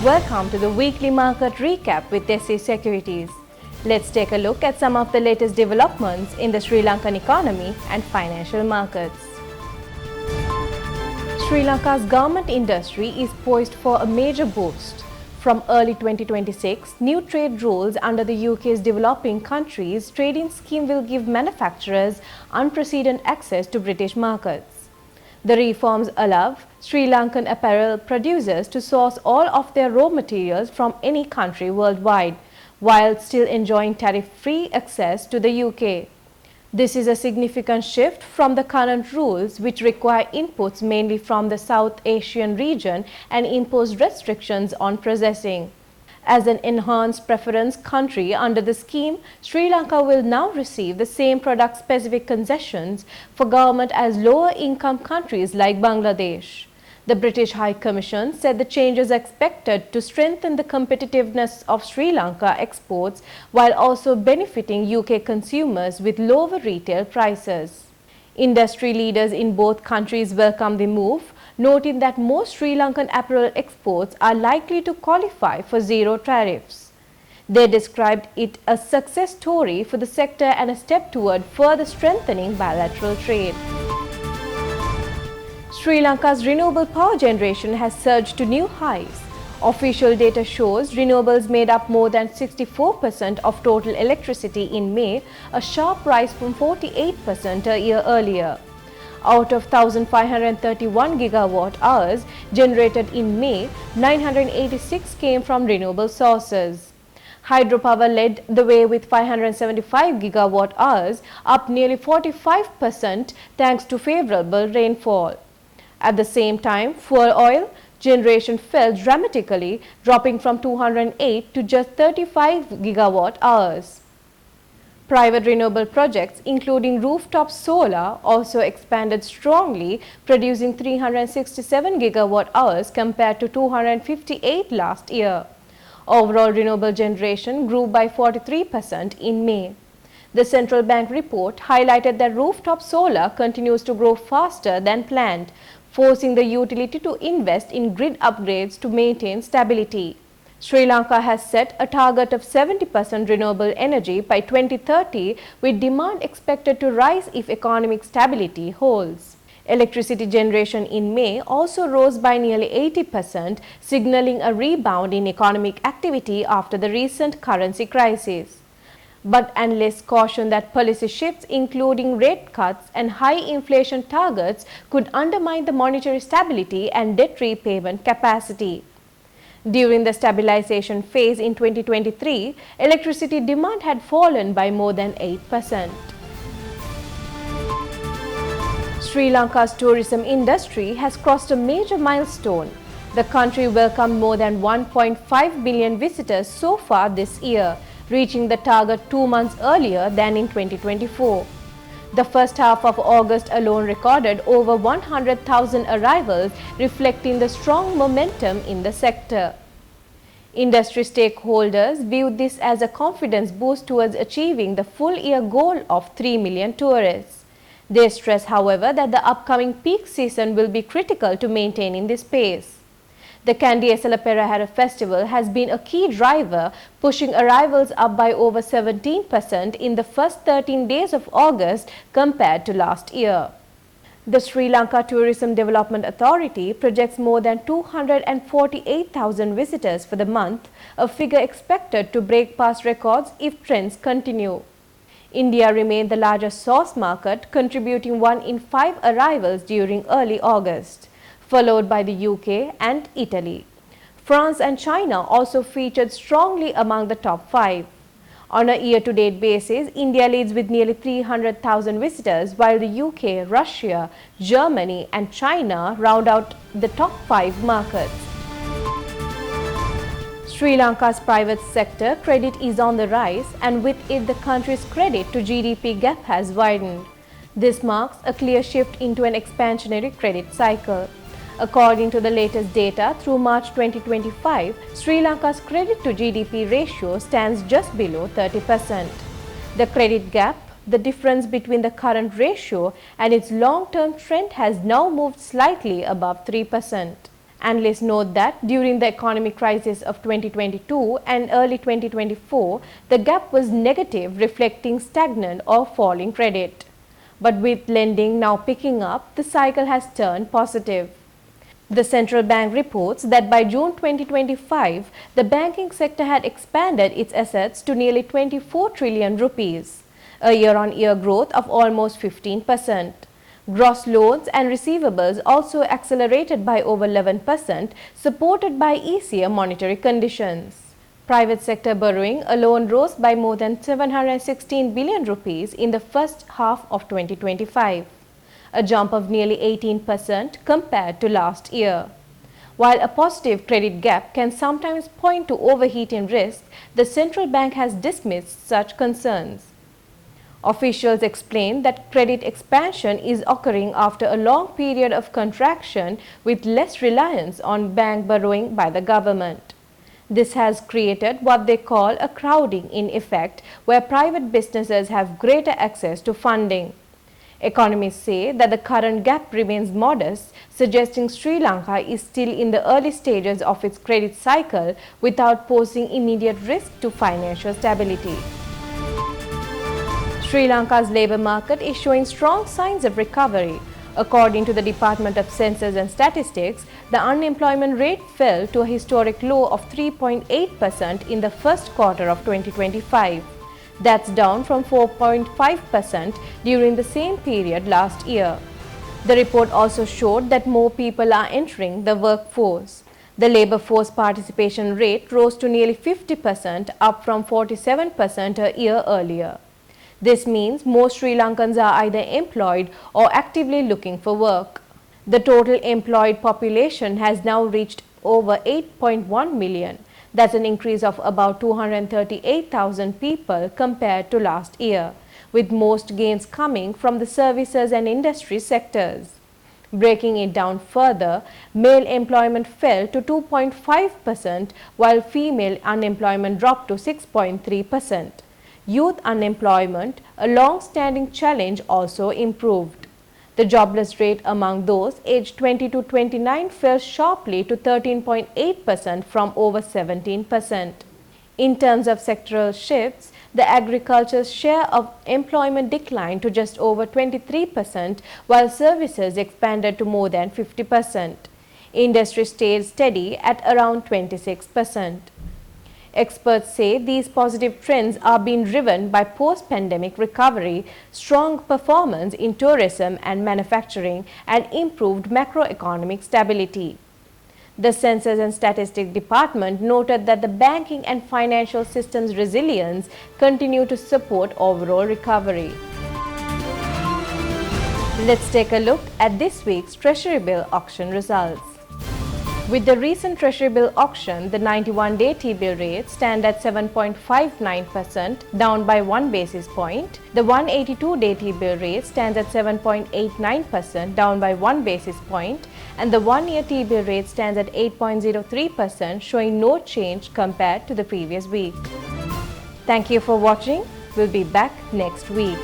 Welcome to the weekly market recap with Securities. Let's take a look at some of the latest developments in the Sri Lankan economy and financial markets. Sri Lanka's garment industry is poised for a major boost. From early 2026, new trade rules under the UK's Developing Countries Trading Scheme will give manufacturers unprecedented access to British markets. The reforms allow Sri Lankan apparel producers to source all of their raw materials from any country worldwide, while still enjoying tariff-free access to the UK. This is a significant shift from the current rules, which require inputs mainly from the South Asian region and impose restrictions on processing. As an enhanced preference country under the scheme, Sri Lanka will now receive the same product-specific concessions for government as lower-income countries like Bangladesh. The British High Commission said the changes are expected to strengthen the competitiveness of Sri Lanka exports while also benefiting UK consumers with lower retail prices. Industry leaders in both countries welcome the move, noting that most Sri Lankan apparel exports are likely to qualify for zero tariffs. They described it a success story for the sector and a step toward further strengthening bilateral trade. Sri Lanka's renewable power generation has surged to new highs. Official data shows renewables made up more than 64% of total electricity in May, a sharp rise from 48% a year earlier. Out of 1,531 gigawatt-hours generated in May, 986 came from renewable sources. Hydropower led the way with 575 gigawatt-hours, up nearly 45% thanks to favorable rainfall. At the same time, fuel oil generation fell dramatically, dropping from 208 to just 35 gigawatt-hours. Private renewable projects, including rooftop solar, also expanded strongly, producing 367 gigawatt-hours compared to 258 last year. Overall renewable generation grew by 43% in May. The central bank report highlighted that rooftop solar continues to grow faster than planned, forcing the utility to invest in grid upgrades to maintain stability. Sri Lanka has set a target of 70% renewable energy by 2030, with demand expected to rise if economic stability holds. Electricity generation in May also rose by nearly 80%, signaling a rebound in economic activity after the recent currency crisis. But analysts caution that policy shifts, including rate cuts and high inflation targets, could undermine the monetary stability and debt repayment capacity. During the stabilization phase in 2023, electricity demand had fallen by more than 8%. Sri Lanka's tourism industry has crossed a major milestone. The country welcomed more than 1.5 billion visitors so far this year, reaching the target 2 months earlier than in 2024. The first half of August alone recorded over 100,000 arrivals, reflecting the strong momentum in the sector. Industry stakeholders viewed this as a confidence boost towards achieving the full-year goal of 3 million tourists. They stress, however, that the upcoming peak season will be critical to maintaining this pace. The CBSL Perahera festival has been a key driver, pushing arrivals up by over 17% in the first 13 days of August compared to last year. The Sri Lanka Tourism Development Authority projects more than 248,000 visitors for the month, a figure expected to break past records if trends continue. India remained the largest source market, contributing 1 in 5 arrivals during early August, followed by the UK and Italy. France and China also featured strongly among the top 5. On a year-to-date basis, India leads with nearly 300,000 visitors, while the UK, Russia, Germany and China round out the top 5 markets. Sri Lanka's private sector credit is on the rise, and with it the country's credit to GDP gap has widened. This marks a clear shift into an expansionary credit cycle. According to the latest data, through March 2025, Sri Lanka's credit to GDP ratio stands just below 30%. The credit gap, the difference between the current ratio and its long-term trend, has now moved slightly above 3%. Analysts note that during the economic crisis of 2022 and early 2024, the gap was negative, reflecting stagnant or falling credit. But with lending now picking up, the cycle has turned positive. The central bank reports that by June 2025, the banking sector had expanded its assets to nearly 24 trillion rupees, a year-on-year growth of almost 15%. Gross loans and receivables also accelerated by over 11%, supported by easier monetary conditions. Private sector borrowing alone rose by more than 716 billion rupees in the first half of 2025, a jump of nearly 18% compared to last year. While a positive credit gap can sometimes point to overheating risk, the central bank has dismissed such concerns. Officials explain that credit expansion is occurring after a long period of contraction with less reliance on bank borrowing by the government. This has created what they call a crowding in effect, where private businesses have greater access to funding. Economists say that the current gap remains modest, suggesting Sri Lanka is still in the early stages of its credit cycle without posing immediate risk to financial stability. Sri Lanka's labour market is showing strong signs of recovery. According to the Department of Census and Statistics, the unemployment rate fell to a historic low of 3.8% in the first quarter of 2025. That's down from 4.5% during the same period last year. The report also showed that more people are entering the workforce. The labour force participation rate rose to nearly 50%, up from 47% a year earlier. This means more Sri Lankans are either employed or actively looking for work. The total employed population has now reached over 8.1 million. That's an increase of about 238,000 people compared to last year, with most gains coming from the services and industry sectors. Breaking it down further, male employment fell to 2.5%, while female unemployment dropped to 6.3%. Youth unemployment, a long-standing challenge, also improved. The jobless rate among those aged 20 to 29 fell sharply to 13.8% from over 17%. In terms of sectoral shifts, the agriculture's share of employment declined to just over 23%, while services expanded to more than 50%. Industry stayed steady at around 26%. Experts say these positive trends are being driven by post-pandemic recovery, strong performance in tourism and manufacturing, and improved macroeconomic stability. The Census and Statistics Department noted that the banking and financial system's resilience continue to support overall recovery. Let's take a look at this week's Treasury Bill auction results. With the recent Treasury Bill auction, the 91-day T-bill rate stands at 7.59%, down by 1 basis point. The 182-day T-bill rate stands at 7.89%, down by 1 basis point. And the 1-year T-bill rate stands at 8.03%, showing no change compared to the previous week. Thank you for watching. We'll be back next week.